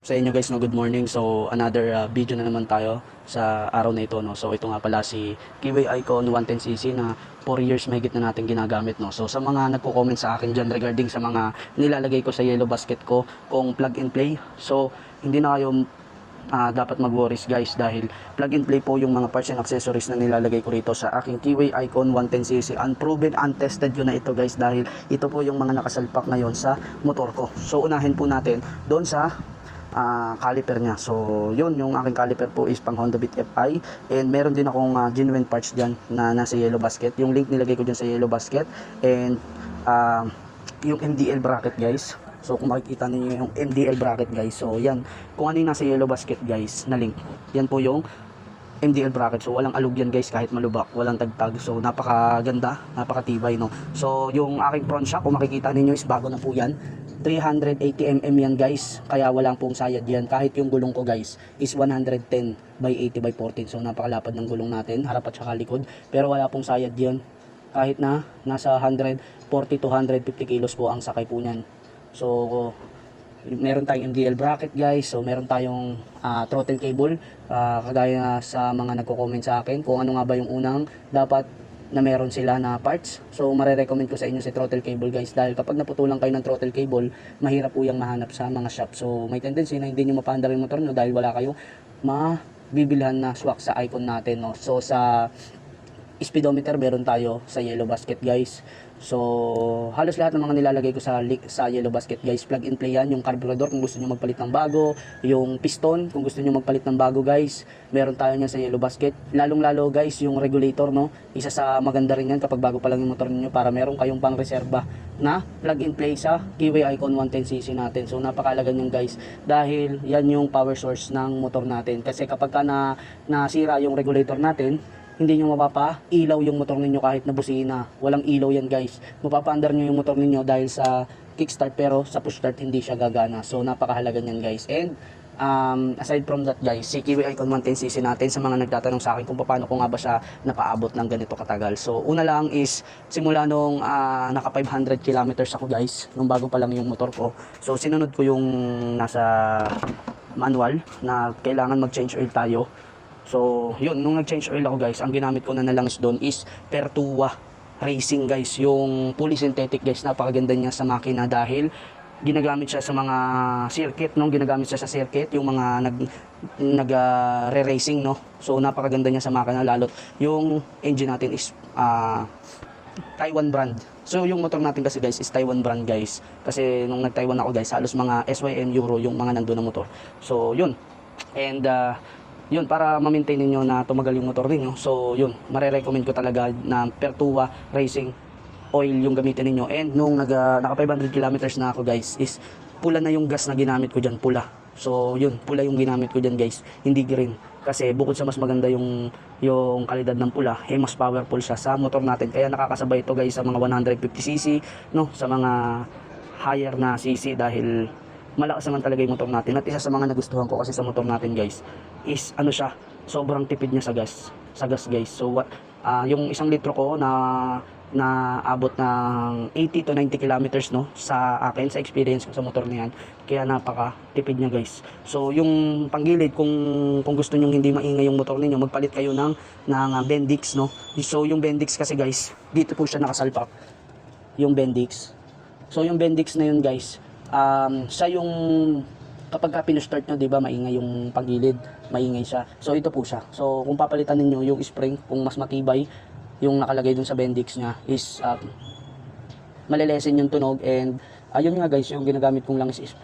Sa inyo guys, no, good morning. So another video na naman tayo sa araw na ito, no. So ito nga pala si Kiwi Icon 110cc na 4 years mahigit na natin ginagamit, no. So sa mga nagko-comment sa akin diyan regarding sa mga nilalagay ko sa yellow basket ko kung plug and play. So hindi na kayo dapat mag-worries guys, dahil plug and play po yung mga parts and accessories na nilalagay ko rito sa aking Kiwi Icon 110cc. Unproven, untested yun na ito guys, dahil ito po yung mga nakasalpak ngayon sa motor ko. So unahin po natin doon sa caliper niya. So yun, yung aking caliper po is pang Honda Beat FI, and meron din akong genuine parts dyan na nasa yellow basket. Yung link nilagay ko dyan sa yellow basket, and yung MDL bracket guys. So kung makikita niyo yung MDL bracket guys, so yan, kung ano yung nasa yellow basket guys na link, yan po yung MDL bracket. So walang alog yan guys, kahit malubak, walang tagtag. So napakaganda, napakatibay, no. So yung aking front shock, kung makikita niyo is bago na po yan, 380mm yan guys, kaya walang pong sayad yan. Kahit yung gulong ko guys is 110/80/14. So napakalapad ng gulong natin, harap at saka likod, pero wala pong sayad yan. Kahit na nasa 140 to 150 kilos po ang sakay po niyan. So meron tayong MDL bracket guys. So meron tayong throttle cable, kagaya sa mga nagko-comment sa akin kung ano nga ba yung unang dapat na meron sila na parts. So marerecommend ko sa inyo si throttle cable guys, dahil kapag naputulan kayo ng throttle cable, mahirap po yung mahanap sa mga shop. So may tendency na hindi nyo mapaandar yung motor nyo dahil wala kayo mabibilhan na swak sa Icon natin, no? So sa speedometer meron tayo sa yellow basket guys. So halos lahat ng mga nilalagay ko sa yellow basket guys, plug and play yan. Yung carburetor kung gusto niyo magpalit ng bago, yung piston kung gusto niyo magpalit ng bago guys, meron tayo niyan sa yellow basket. Lalong lalo guys yung regulator, no, isa sa maganda rin yan kapag bago pa lang yung motor niyo, para meron kayong pang reserba na plug and play sa Kiwi Icon 110cc natin. So napakalaga niyan guys, dahil yan yung power source ng motor natin. Kasi kapag nasira yung regulator natin, hindi nyo mapapa-ilaw yung motor ninyo kahit na busina. Walang ilaw yan guys. Mapapaandar nyo yung motor ninyo dahil sa kickstart, pero sa push start hindi siya gagana. So napakahalaga nyan guys. And aside from that guys, si Kiwi Icon 110cc natin, sa mga nagtatanong sa akin kung paano ko nga ba siya napaabot ng ganito katagal. So una lang is, simula nung naka 500 kilometers ako guys, nung bago pa lang yung motor ko. So sinunod ko yung nasa manual na kailangan mag-change oil tayo. So yun, nung nag-change oil ako guys, ang ginamit ko na langis doon is Pertua Racing guys, yung fully synthetic guys. Napakaganda niya sa makina dahil ginagamit siya sa mga circuit, no? Ginagamit siya sa circuit, yung mga re-racing, no? So napakaganda niya sa makina, lalo't yung engine natin is Taiwan brand. So yung motor natin kasi guys is Taiwan brand guys, kasi nung nag-Taiwan ako guys, halos mga SYM Euro yung mga nandoon na motor. So yun, and yun, para ma-maintain niyo na tumagal yung motor niyo. So yun, marerecommend ko talaga na Pertua Racing oil yung gamitin niyo. And nung naka 500 kilometers na ako guys, is pula na yung gas na ginamit ko diyan, pula. So yun, pula yung ginamit ko diyan guys, hindi green. Kasi bukod sa mas maganda yung kalidad ng pula, mas powerful siya sa motor natin. Kaya nakakasabay ito guys sa mga 150cc, no, sa mga higher na cc, dahil malakas naman talaga yung motor natin. At isa sa mga nagustuhan ko kasi sa motor natin guys is ano siya, sobrang tipid niya sa gas guys. So yung 1 litro ko na abot ng 80 to 90 kilometers, no, sa akin, sa experience ko sa motor na yan. Kaya napaka tipid niya guys. So yung panggilid, kung gusto niyo hindi maingay yung motor niyo, magpalit kayo ng Bendix, no. So yung Bendix kasi guys, dito po siya nakasalpak, yung Bendix. So yung Bendix na yun guys, siya yung kapag pinustart nyo, diba, maingay yung pagilid, maingay siya. So ito po siya. So kung papalitan niyo yung spring, kung mas matibay yung nakalagay dun sa Bendix nya, is malilesen yung tunog. And ayun nga guys, yung ginagamit kong langis is,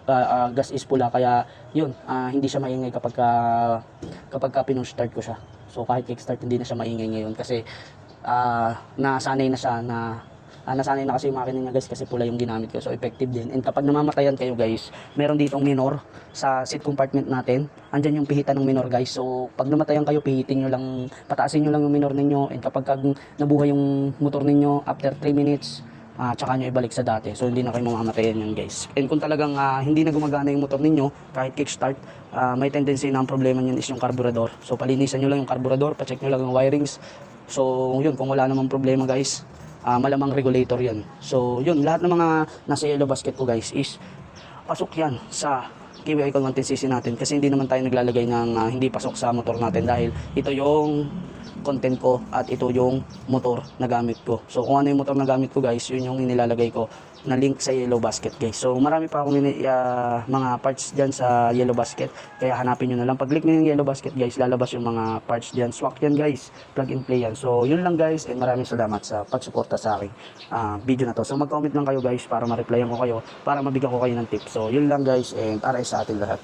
gas is pula, kaya yun, hindi siya maingay kapag pinustart ko siya. So kahit kickstart, hindi na siya maingay ngayon kasi nasanay na siya nasanay na kasi yung makina niya guys, kasi pula yung ginamit ko. So effective din. And kapag namamatayan kayo guys, meron ditong minor sa seat compartment natin. Andyan yung pihitan ng minor guys. So pag namatayan kayo, pihitin nyo lang, pataasin nyo lang yung minor ninyo. And kapag nabuhay yung motor ninyo after 3 minutes, tsaka nyo ibalik sa dati. So hindi na kayo mamamatayan yun guys. And kung talagang hindi na gumagana yung motor ninyo kahit kickstart, may tendency na ang problema nyo is yung carburetor. So palinisan nyo lang yung carburetor, pacheck nyo lang yung wirings. So yun, kung wala namang problema guys, malamang regulator yan. So yun, lahat ng mga nasa yellow basket ko guys is pasok yan sa Kiwi Icon 110cc natin kasi hindi naman tayo naglalagay ng hindi pasok sa motor natin dahil ito yung content ko at ito yung motor na gamit ko. So kung ano yung motor na gamit ko guys, yun yung inilalagay ko na link sa Yellow Basket guys. So marami pa akong mga parts dyan sa Yellow Basket, kaya hanapin nyo na lang. Pag click nyo yung Yellow Basket guys, lalabas yung mga parts dyan. Swak yan guys, plug and play yan. So yun lang guys, and maraming salamat sa pagsuporta sa aking video na to. So mag-comment lang kayo guys para ma-replyan ko kayo, para mabigyan ko kayo ng tips. So yun lang guys, and RS sa atin lahat.